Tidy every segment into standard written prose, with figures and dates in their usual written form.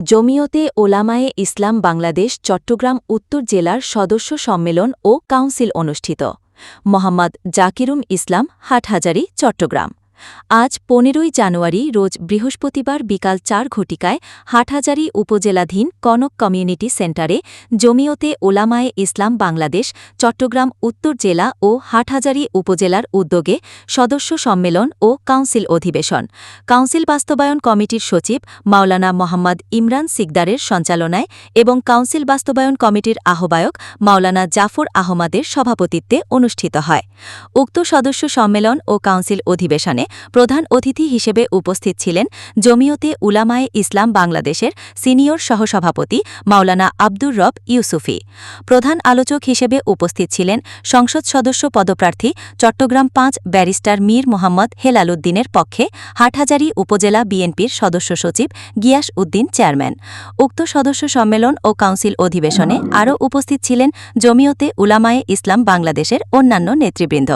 জমিয়তে ওলামায়ে ইসলাম বাংলাদেশ চট্টগ্রাম উত্তর জেলার সদস্য সম্মেলন ও কাউন্সিল অনুষ্ঠিত। মোহাম্মদ জাকিরুম ইসলাম, হাটহাজারী, চট্টগ্রাম। আজ ১৫ই জানুয়ারি রোজ বৃহস্পতিবার বিকাল ৪ ঘটিকায় হাটহাজারী উপজেলাধীন কনক কমিউনিটি সেন্টারে জমিয়তে ওলামায়ে ইসলাম বাংলাদেশ চট্টগ্রাম উত্তর জেলা ও হাটহাজারী উপজেলার উদ্যোগে সদস্য সম্মেলন ও কাউন্সিল অধিবেশন। কাউন্সিল বাস্তবায়ন কমিটির সচিব মাওলানা মোহাম্মদ ইমরান সিকদারের সঞ্চালনায় এবং কাউন্সিল বাস্তবায়ন কমিটির আহ্বায়ক মাওলানা জাফর আহমদের সভাপতিত্বে অনুষ্ঠিত হয়। উক্ত সদস্য সম্মেলন ও কাউন্সিল অধিবেশনে প্রধান অতিথি হিসেবে উপস্থিত ছিলেন জমিয়তে উলামায়ে ইসলাম বাংলাদেশের সিনিয়র সহসভাপতি মাওলানা আব্দুর রব ইউসুফী। প্রধান আলোচক হিসেবে উপস্থিত ছিলেন সংসদ সদস্য পদপ্রার্থী চট্টগ্রাম ৫ ব্যারিস্টার মীর মোহাম্মদ হেলাল উদ্দিনের পক্ষে হাটহাজারী উপজেলা বিএনপির সদস্য সচিব গিয়াস উদ্দিন চেয়ারম্যান। উক্ত সদস্য সম্মেলন ও কাউন্সিল অধিবেশনে আরও উপস্থিত ছিলেন জমিয়তে উলামায়ে ইসলাম বাংলাদেশের অন্যান্য নেতৃবৃন্দ।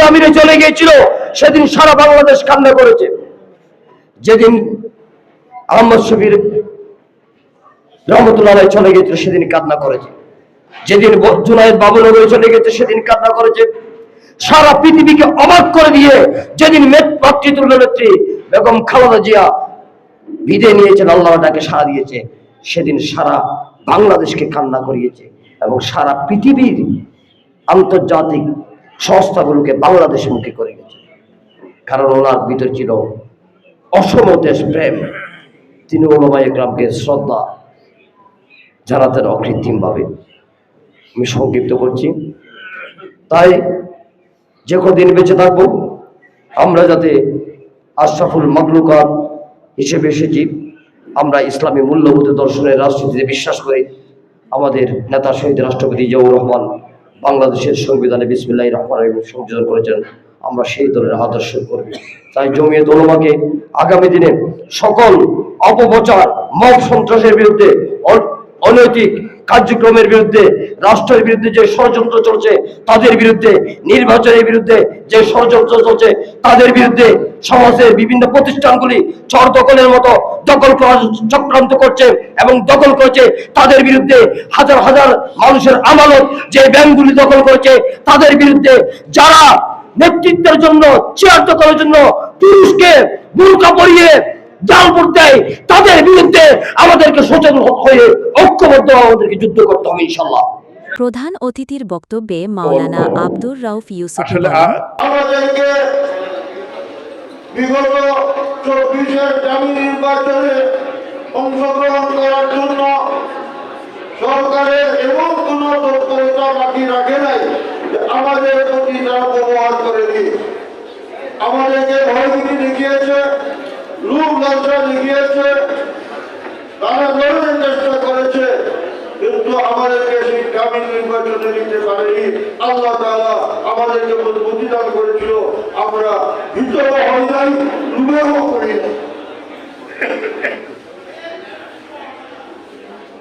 আমিরে চলে গিয়েছিল সেদিন সারা বাংলাদেশ কান্না করেছে। যেদিন আহমদ শফির রহমতুল্লাহ চলে গিয়েছিল সেদিন কান্না করেছে। যেদিন জুনায়েদ বাবুনগরে চলে গেছে সেদিন কান্না করেছে। সারা পৃথিবীকে অবাক করে দিয়ে যেদিন মাতৃতুল্য নেত্রী বেগম খালেদা জিয়া বিদায় নিয়েছেন, আল্লাহ তাকে সাড়া দিয়েছে, সেদিন সারা বাংলাদেশকে কান্না করিয়েছে এবং সারা পৃথিবীর আন্তর্জাতিক সংস্থাগুলোকে বাংলাদেশের মুখে করে গেছে। কারণ ওনার ভিতর ছিল অসম দেশপ্রেম। তিনি ওলামায়ে কেরামকে শ্রদ্ধা জানাতেন অকৃত্রিমভাবে। আমি সংক্ষিপ্ত করছি। তাই যে কদিন বেঁচে থাকবো আমরা যাতে আশরাফুল মাখলুকাত হিসেবে এসেছি, আমরা ইসলামী মূল্যবোধ দর্শনের রাজনীতিতে বিশ্বাস করি। আমাদের নেতা শহীদ রাষ্ট্রপতি জিয়াউর রহমান বাংলাদেশের সংবিধানে বিসমিল্লাহির রহমানির রহিম সংযোজন করেছেন, আমরা সেই দলের আদর্শ করবি। তাই জমিয়ত উলামাকে আগামী দিনে সকল অপপ্রচার, মব সন্ত্রাসের বিরুদ্ধে, অনৈতিক কার্যক্রমের বিরুদ্ধে, রাষ্ট্রের বিরুদ্ধে যে ষড়যন্ত্র চলছে তাদের বিরুদ্ধে, নির্বাচনের বিরুদ্ধে যে ষড়যন্ত্র চলছে তাদের বিরুদ্ধে, সমাজের বিভিন্ন প্রতিষ্ঠানগুলি চর দখলের মতো দখল করার চক্রান্ত করছে এবং দখল করেছে তাদের বিরুদ্ধে, হাজার হাজার মানুষের আমানত যে ব্যাংকগুলি দখল করেছে তাদের বিরুদ্ধে, যারা নেতৃত্বের জন্য, চেয়ার দখলের জন্য পুরুষকে বোরকা পরিয়ে জালপুর দেয় তাদের বিরুদ্ধে আমাদেরকে সচেতন হয়ে ঐক্যবদ্ধ আমাদেরকে যুদ্ধ করতে হবে ইনশাআল্লাহ। প্রধান অতিথির বক্তব্যে মাওলানা আব্দুর রউফ ইউসুফী বলেন, আমাদেরকে বিগত 24-এর দামি নির্বাচনে অংশগ্রহণ করার জন্য সরকারের এবং কোন তৎপরতা বাকি রাখে নাই। আমাদের প্রতি তারা ব্যবহার করেনি, আমাদেরকে ভয়ভীতি দেখিয়েছে, লোক লালসা দেখিয়েছে, তারা ধরনের চেষ্টা করেছে, কিন্তু আমাদেরকে সেই গ্রামীণ নির্বাচনে নিতে পারেনি। আল্লাহ তাআলা আমাদেরকে প্রতিদান করেছিল, আমরা ভীতও হই নাই, লুবেও করি নাই।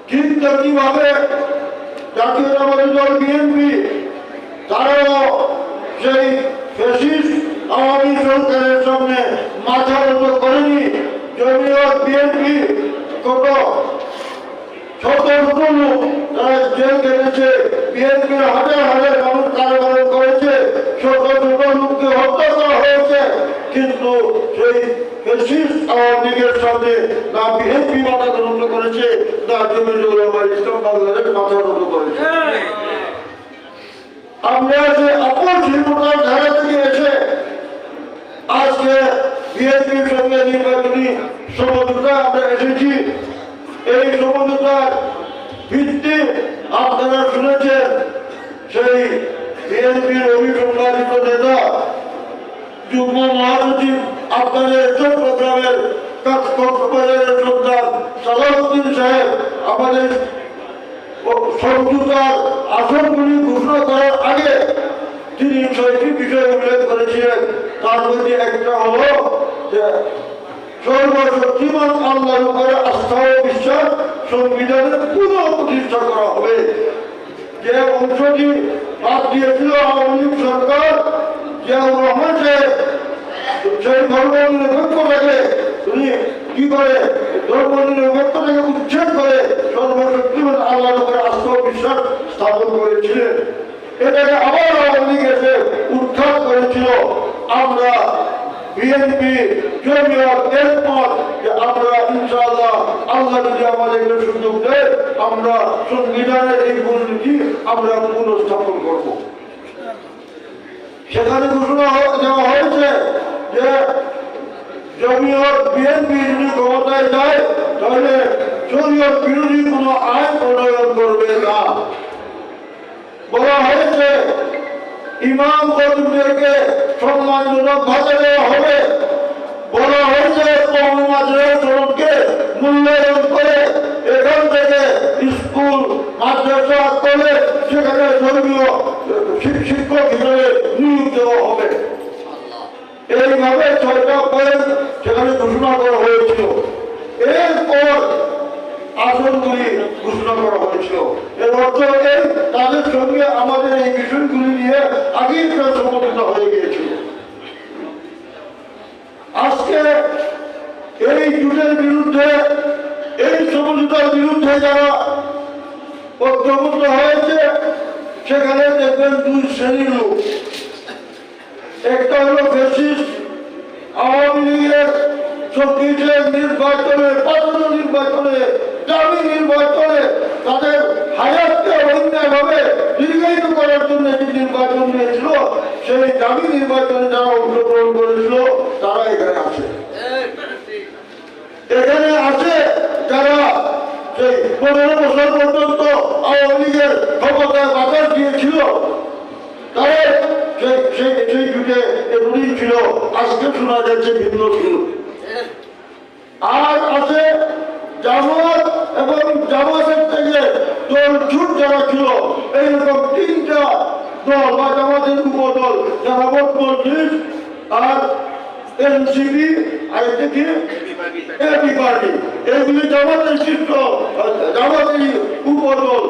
কিন্তু কিভাবে জাতীয়তাবাদী দল বিএনপি তারাও সেই ফ্যাসিস্ট আওয়ামী সরকারের সামনে মাথা নত করেনি। জমিয়ত বিএনপি কত শত শত লোক তারা জেল কেটেছে, বিএনপির হাজার হাজার মানুষ কারাবরণ করেছে, শত শত লোককে হত্যা করা হয়েছে, কিন্তু সেই ফ্যাসিস্ট আওয়ামী লীগের সামনে না বিএনপি মাথা নত করেছে, না জমিয়ত উলামায়ে ইসলাম বাংলাদেশ মাথা নত করেছে। আমরা যে অপশীলতার ধারা থেকে এসে আজকে বিএনপির সঙ্গে নির্বাচনী সমঝোতা আমরা এসেছি। এই সমঝোতার ভিত্তি আপনারা শুনেছেন, সেই বিএনপির অভিসংবাদিত নেতা যুগ্ম মহাসচিব আপনাদের চট্টগ্রামের কক্সবাজারের সন্তান সালাউদ্দিন সাহেব আমাদের সমঝোতার আসনগুলি ঘোষণা করার আগে তিনি 6টি বিষয় উল্লেখ করেছিলেন। তার মধ্যে একটা হলো যে সর্বশক্তিমান আল্লাহর উপরে আস্থা ও বিশ্বাস সংবিধানের পুনঃপ্রতিষ্ঠা করা হবে। যে অংশটি বাদ দিয়েছিল আওয়ামী লীগ সরকার, জিয়াউর রহমান সাহেব সেই ধর্ম নিরপেক্ষতাকে তুমি কি করে ধর্ম নিরপেক্ষতাকে উচ্ছেদ করে সর্বশক্তিমান আল্লাহর উপরে আত্মবিশ্বাস স্থাপন করেছিলেন। এটাকে আবার আওয়ামী লীগ এসে উত্থান করেছিল। আমরা বিএনপি জমিয়ত একমত যে আমরা ইনশাআল্লাহ আল্লাহ যদি আমাদেরকে সুযোগ দেয় আমরা সংবিধানের এই মূলনীতি আমরা পুনঃস্থাপন করব। সেখানে ঘোষণা দেওয়া হয়েছে যে জমিয়ত বিএনপি যদি ক্ষমতায় যায় তাহলে শরীয়ত বিরোধী কোনো আইন প্রণয়ন করবে না। বলা হয়েছে ইমাম খতিবদেরকে সম্মানজনক ভাতা দেওয়া হবে। বলা হয়েছে কওমি মাদ্রাসাকে মূল্যায়ন করে এখান থেকে স্কুল মাদ্রাসা করে সেখানে ধর্মীয় শিক্ষক হিসেবে নিয়োগ দেওয়া হবে। এইভাবে 6টা পয়েন্ট সেখানে ঘোষণা করা হয়েছিল। এরপর আসনগুলি ঘোষণা করা হয়েছিল। এর অর্থ এই তাদের সঙ্গে আমাদের এই বিষয়গুলি নিয়ে আগেই সমঝোতা হয়ে গিয়েছিল। আজকে এই জোটের বিরুদ্ধে এই সমঝোতার বিরুদ্ধে যারা ঐক্যবদ্ধ হয়েছে সেখানে দেখবেন 2 শ্রেণীর লোক। একটা হলো ফ্যাসিস্ট আওয়ামী লীগের 26 নির্বাচনে 15 নির্বাচনে দামি নির্বাচনে তাদের হায়াতকে অন্যায়ভাবে দীর্ঘায়িত করার জন্য যে নির্বাচন নিয়েছিল সেই দামি নির্বাচনে যারা অংশগ্রহণ করেছিল তারা এখানে আছে। এখানে আছে যারা সেই 15 বছর পর্যন্ত আওয়ামী লীগের ক্ষমতায় বাতাস দিয়েছিল তারা সেই যুগে এমনই ছিল। আজকে শোনা যাচ্ছে ভিন্ন ছিল। আর আছে জামাত এবং জামাতের থেকে দল ছুট যারা ছিল এইরকম 3টা দল বা জামাতের উপদল যারা মজলিস আর এনসিপি আর দেখি এবি পার্টি, এগুলি জামাতের শীর্ষ জামাতের উপদল।